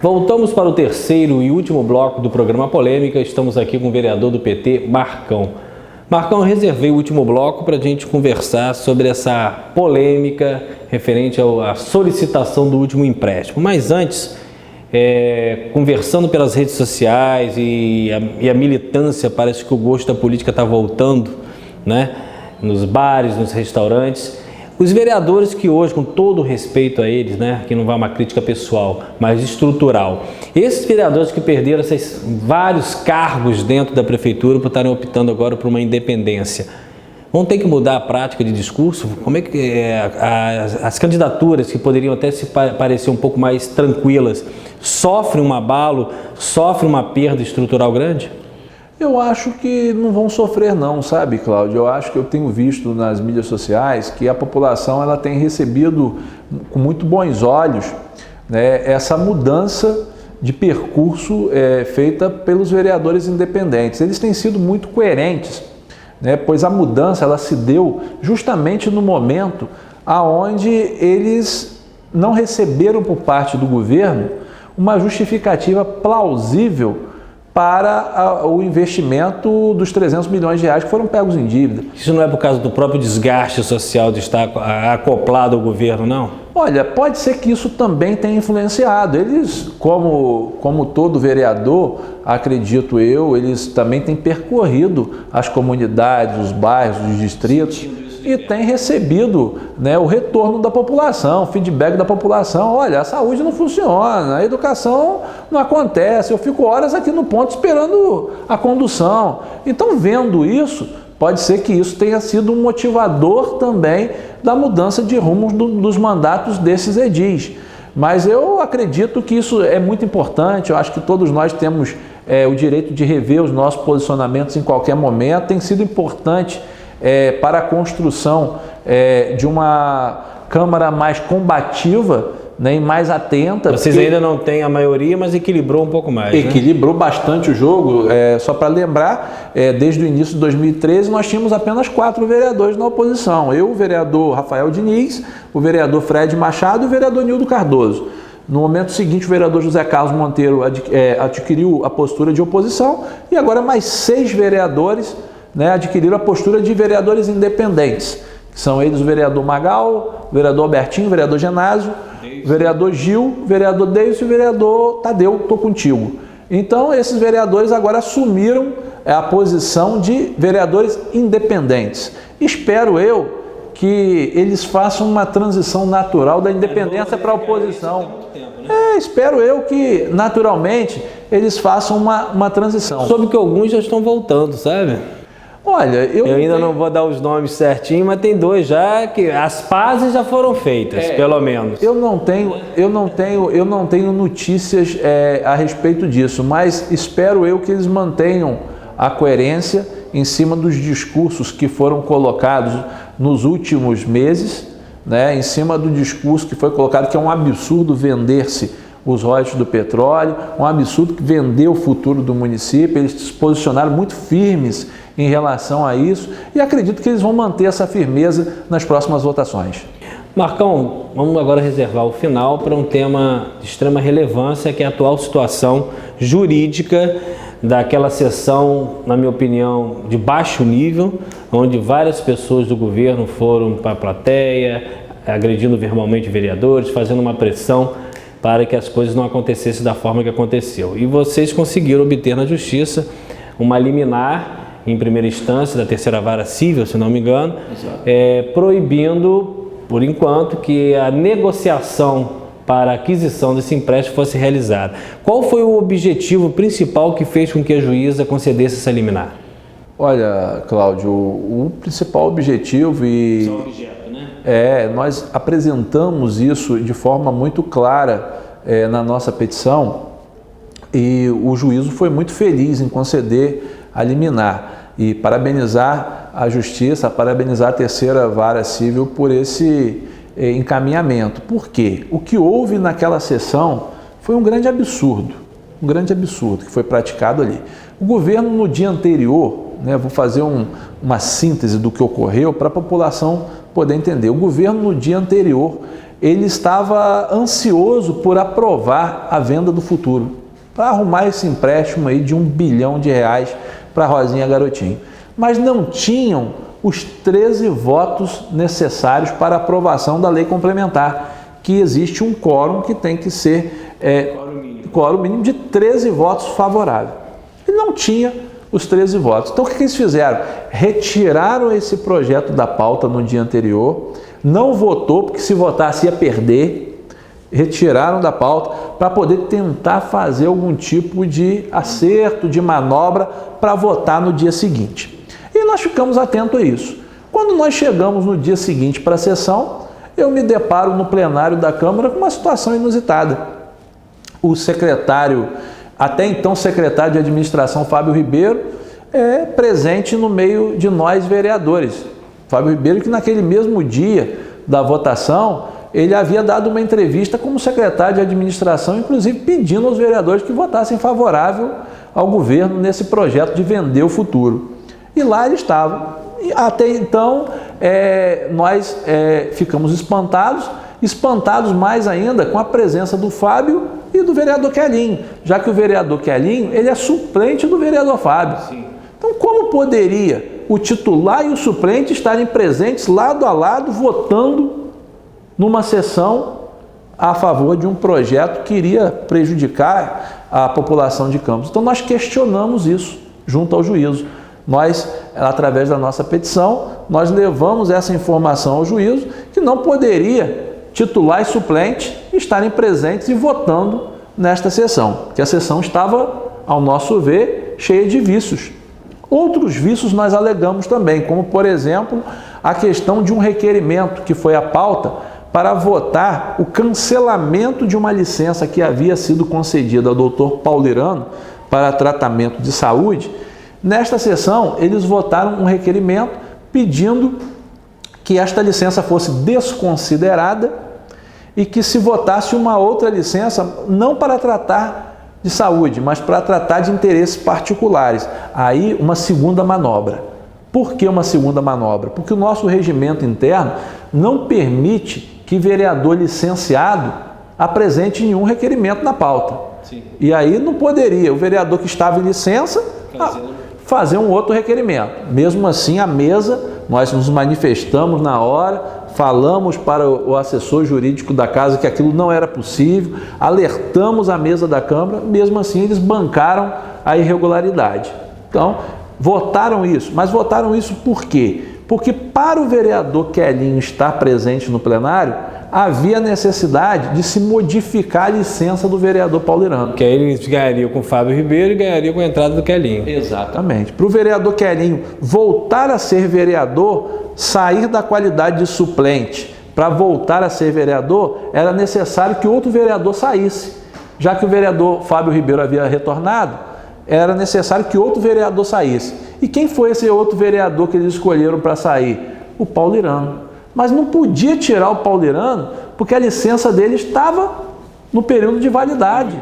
Voltamos para o terceiro e último bloco do programa Polêmica. Estamos aqui com o vereador do PT, Marcão. Marcão, eu reservei o último bloco para a gente conversar sobre essa polêmica referente à solicitação do último empréstimo. Mas antes, conversando pelas redes sociais e a militância, parece que o gosto da política está voltando, né? Nos bares, nos restaurantes. Os vereadores que hoje, com todo o respeito a eles, né, que não vai uma crítica pessoal, mas estrutural, esses vereadores que perderam esses vários cargos dentro da prefeitura por estarem optando agora por uma independência, vão ter que mudar a prática de discurso? Como é que as candidaturas que poderiam até se parecer um pouco mais tranquilas, sofrem um abalo, sofrem uma perda estrutural grande? Eu acho que não vão sofrer não, sabe, Cláudio? Eu acho que eu tenho visto nas mídias sociais que a população ela tem recebido com muito bons olhos, né, essa mudança de percurso feita pelos vereadores independentes. Eles têm sido muito coerentes, né, pois a mudança ela se deu justamente no momento aonde eles não receberam por parte do governo uma justificativa plausível para o investimento dos 300 milhões de reais que foram pegos em dívida. Isso não é por causa do próprio desgaste social de estar acoplado ao governo, não? Olha, pode ser que isso também tenha influenciado. Eles, como todo vereador, acredito eu, eles também têm percorrido as comunidades, os bairros, os distritos e têm recebido, né, o retorno da população, o feedback da população. Olha, a saúde não funciona, a educação não acontece, eu fico horas aqui no ponto esperando a condução. Então, vendo isso, pode ser que isso tenha sido um motivador também da mudança de rumos dos mandatos desses edis. Mas eu acredito que isso é muito importante, eu acho que todos nós temos o direito de rever os nossos posicionamentos em qualquer momento. Tem sido importante para a construção de uma Câmara mais combativa, né, e mais atenta. Vocês ainda não têm a maioria, mas equilibrou um pouco mais. Equilibrou, né, bastante o jogo. Só para lembrar, desde o início de 2013 nós tínhamos apenas 4 vereadores na oposição. Eu, o vereador Rafael Diniz, o vereador Fred Machado e o vereador Nildo Cardoso. No momento seguinte, o vereador José Carlos Monteiro adquiriu a postura de oposição e agora mais 6 vereadores, né, adquiriram a postura de vereadores independentes. São eles o vereador Magal, o vereador Albertinho, o vereador Genásio, o vereador Gil, o vereador Deison e o vereador Tadeu, estou contigo. Então, esses vereadores agora assumiram a posição de vereadores independentes. Espero eu que eles façam uma transição natural da independência para a oposição. Espero eu que, naturalmente, eles façam uma transição. Soube que alguns já estão voltando, sabe? Olha, eu ainda não vou dar os nomes certinho, mas tem 2 já que as pazes já foram feitas, pelo menos. Eu não tenho notícias a respeito disso, mas espero eu que eles mantenham a coerência em cima dos discursos que foram colocados nos últimos meses, né, em cima do discurso que foi colocado que é um absurdo vender-se os royalties do petróleo, um absurdo que vender o futuro do município. Eles se posicionaram muito firmes em relação a isso e acredito que eles vão manter essa firmeza nas próximas votações. Marcão, vamos agora reservar o final para um tema de extrema relevância, que é a atual situação jurídica daquela sessão, na minha opinião, de baixo nível, onde várias pessoas do governo foram para a plateia, agredindo verbalmente vereadores, fazendo uma pressão para que as coisas não acontecessem da forma que aconteceu. E vocês conseguiram obter na Justiça uma liminar, em primeira instância, da terceira vara civil, se não me engano, proibindo, por enquanto, que a negociação para a aquisição desse empréstimo fosse realizada. Qual foi o objetivo principal que fez com que a juíza concedesse essa liminar? Olha, Cláudio, o principal objetivo nós apresentamos isso de forma muito clara na nossa petição e o juízo foi muito feliz em conceder a liminar e parabenizar a Justiça, parabenizar a terceira vara civil por esse encaminhamento. Por quê? O que houve naquela sessão foi um grande absurdo que foi praticado ali. O governo no dia anterior, vou fazer uma síntese do que ocorreu para a população poder entender. O governo no dia anterior, ele estava ansioso por aprovar a venda do Futuro, para arrumar esse empréstimo aí de R$1 bilhão para Rosinha Garotinho. Mas não tinham os 13 votos necessários para a aprovação da lei complementar, que existe um quórum que tem que ser quórum mínimo de 13 votos favoráveis. E não tinha os 13 votos. Então o que eles fizeram? Retiraram esse projeto da pauta no dia anterior, não votou, porque se votasse ia perder, retiraram da pauta para poder tentar fazer algum tipo de acerto, de manobra para votar no dia seguinte. E nós ficamos atentos a isso. Quando nós chegamos no dia seguinte para a sessão, eu me deparo no plenário da Câmara com uma situação inusitada. O secretário, até então secretário de Administração, Fábio Ribeiro, é presente no meio de nós vereadores. Fábio Ribeiro, que naquele mesmo dia da votação, ele havia dado uma entrevista como secretário de Administração, inclusive pedindo aos vereadores que votassem favorável ao governo nesse projeto de vender o Futuro. E lá ele estava. E até então, nós ficamos espantados mais ainda com a presença do Fábio e do vereador Quelinho, já que o vereador Quelinho, ele é suplente do vereador Fábio. Sim. Então, como poderia o titular e o suplente estarem presentes lado a lado, votando numa sessão a favor de um projeto que iria prejudicar a população de Campos? Então, nós questionamos isso junto ao juízo. Nós, através da nossa petição, nós levamos essa informação ao juízo que não poderia titular e suplente estarem presentes e votando nesta sessão, que a sessão estava, ao nosso ver, cheia de vícios. Outros vícios nós alegamos também, como, por exemplo, a questão de um requerimento que foi à pauta para votar o cancelamento de uma licença que havia sido concedida ao Dr. Paulo Irano para tratamento de saúde. Nesta sessão, eles votaram um requerimento pedindo que esta licença fosse desconsiderada e que se votasse uma outra licença, não para tratar de saúde, mas para tratar de interesses particulares. Aí, uma segunda manobra. Por que uma segunda manobra? Porque o nosso regimento interno não permite que vereador licenciado apresente nenhum requerimento na pauta. Sim. E aí não poderia o vereador que estava em licença fazer um outro requerimento. Mesmo assim, a mesa, nós nos manifestamos na hora, falamos para o assessor jurídico da casa que aquilo não era possível, alertamos a mesa da Câmara, mesmo assim eles bancaram a irregularidade. Então, votaram isso. Mas votaram isso por quê? Porque para o vereador Quelinho estar presente no plenário, havia necessidade de se modificar a licença do vereador Paulo Irano. Que aí ele ganharia com o Fábio Ribeiro e ganharia com a entrada do Quelinho. Exatamente. Para o vereador Quelinho voltar a ser vereador, sair da qualidade de suplente para voltar a ser vereador, era necessário que outro vereador saísse. Já que o vereador Fábio Ribeiro havia retornado, era necessário que outro vereador saísse. E quem foi esse outro vereador que eles escolheram para sair? O Paulo Irano. Mas não podia tirar o Paulo Irano porque a licença dele estava no período de validade,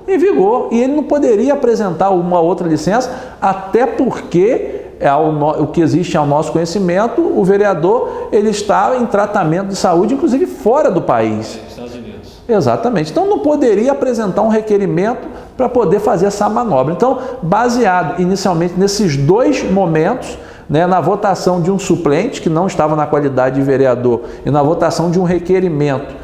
em vigor. E ele não poderia apresentar uma outra licença, até porque, o que existe ao nosso conhecimento, o vereador ele está em tratamento de saúde, inclusive fora do país. Estados Unidos. Exatamente. Então não poderia apresentar um requerimento para poder fazer essa manobra. Então, baseado inicialmente nesses dois momentos, na votação de um suplente que não estava na qualidade de vereador e na votação de um requerimento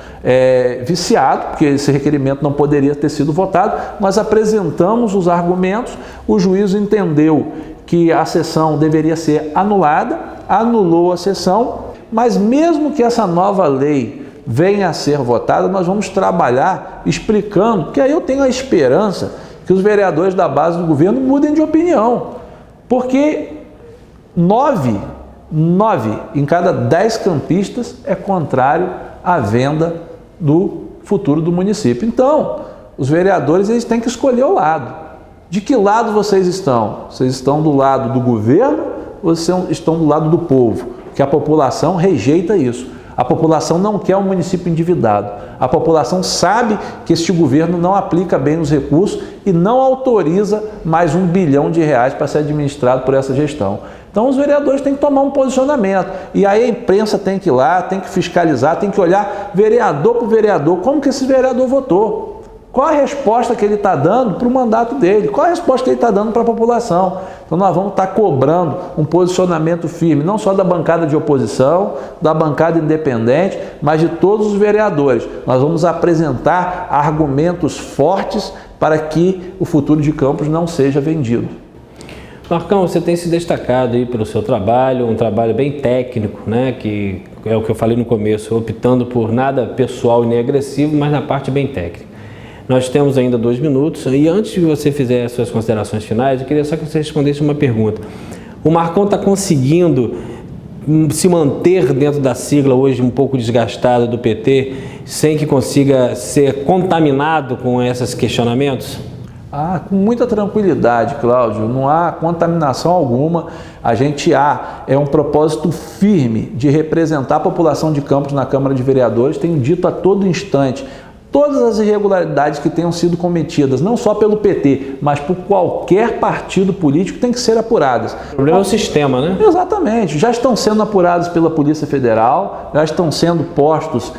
viciado, porque esse requerimento não poderia ter sido votado, nós apresentamos os argumentos, o juízo entendeu que a sessão deveria ser anulada, anulou a sessão, mas mesmo que essa nova lei venha a ser votada, nós vamos trabalhar explicando, que aí eu tenho a esperança que os vereadores da base do governo mudem de opinião, porque 9 em cada 10 campistas é contrário à venda do Futuro do município. Então, os vereadores eles têm que escolher o lado. De que lado vocês estão? Vocês estão do lado do governo ou vocês estão do lado do povo? Porque a população rejeita isso. A população não quer um município endividado. A população sabe que este governo não aplica bem os recursos e não autoriza mais R$1 bilhão para ser administrado por essa gestão. Então os vereadores têm que tomar um posicionamento. E aí a imprensa tem que ir lá, tem que fiscalizar, tem que olhar vereador por vereador, como que esse vereador votou. Qual a resposta que ele está dando para o mandato dele? Qual a resposta que ele está dando para a população? Então nós vamos estar cobrando um posicionamento firme, não só da bancada de oposição, da bancada independente, mas de todos os vereadores. Nós vamos apresentar argumentos fortes para que o futuro de Campos não seja vendido. Marcão, você tem se destacado aí pelo seu trabalho, um trabalho bem técnico, né? Que é o que eu falei no começo, optando por nada pessoal e nem agressivo, mas na parte bem técnica. Nós temos ainda 2 minutos e antes de você fizer as suas considerações finais, eu queria só que você respondesse uma pergunta. O Marcão está conseguindo se manter dentro da sigla hoje um pouco desgastada do PT, sem que consiga ser contaminado com esses questionamentos? Com muita tranquilidade, Cláudio, não há contaminação alguma. A gente é um propósito firme de representar a população de Campos na Câmara de Vereadores. Tenho dito a todo instante, todas as irregularidades que tenham sido cometidas, não só pelo PT, mas por qualquer partido político, têm que ser apuradas. O problema é o sistema, né? Exatamente. Já estão sendo apurados pela Polícia Federal, já estão sendo postos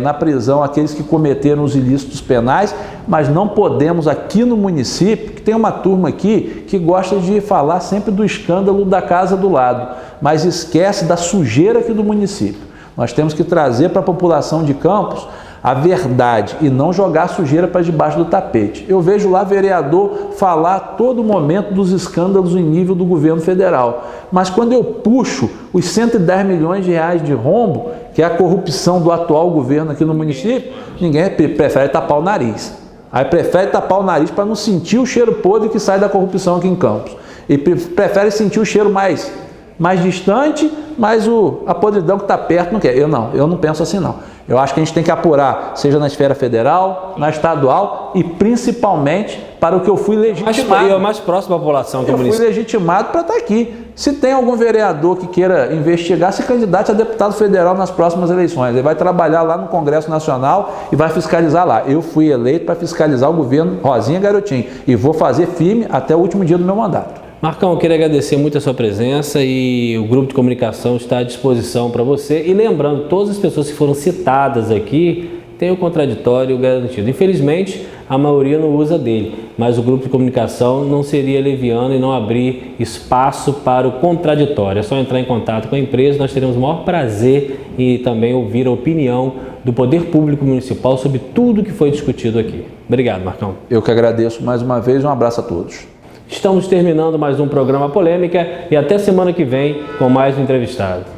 na prisão aqueles que cometeram os ilícitos penais, mas não podemos aqui no município, que tem uma turma aqui que gosta de falar sempre do escândalo da casa do lado, mas esquece da sujeira aqui do município. Nós temos que trazer para a população de Campos a verdade e não jogar sujeira para debaixo do tapete. Eu vejo lá vereador falar a todo momento dos escândalos em nível do governo federal, mas quando eu puxo os 110 milhões de reais de rombo, que é a corrupção do atual governo aqui no município, ninguém prefere tapar o nariz. Aí prefere tapar o nariz para não sentir o cheiro podre que sai da corrupção aqui em Campos. E prefere sentir o cheiro mais distante, mas a podridão que está perto não quer. Eu não penso assim não. Eu acho que a gente tem que apurar, seja na esfera federal, na estadual e principalmente para o que eu fui legitimado. É mais próximo à população do município. Eu fui legitimado para estar aqui. Se tem algum vereador que queira investigar, se candidate a deputado federal nas próximas eleições. Ele vai trabalhar lá no Congresso Nacional e vai fiscalizar lá. Eu fui eleito para fiscalizar o governo Rosinha Garotinho e vou fazer firme até o último dia do meu mandato. Marcão, eu queria agradecer muito a sua presença e o grupo de comunicação está à disposição para você. E lembrando, todas as pessoas que foram citadas aqui têm o contraditório garantido. Infelizmente, a maioria não usa dele, mas o grupo de comunicação não seria leviano e não abrir espaço para o contraditório. É só entrar em contato com a empresa, nós teremos o maior prazer em também ouvir a opinião do Poder Público Municipal sobre tudo que foi discutido aqui. Obrigado, Marcão. Eu que agradeço mais uma vez, um abraço a todos. Estamos terminando mais um programa Polêmica e até semana que vem com mais um entrevistado.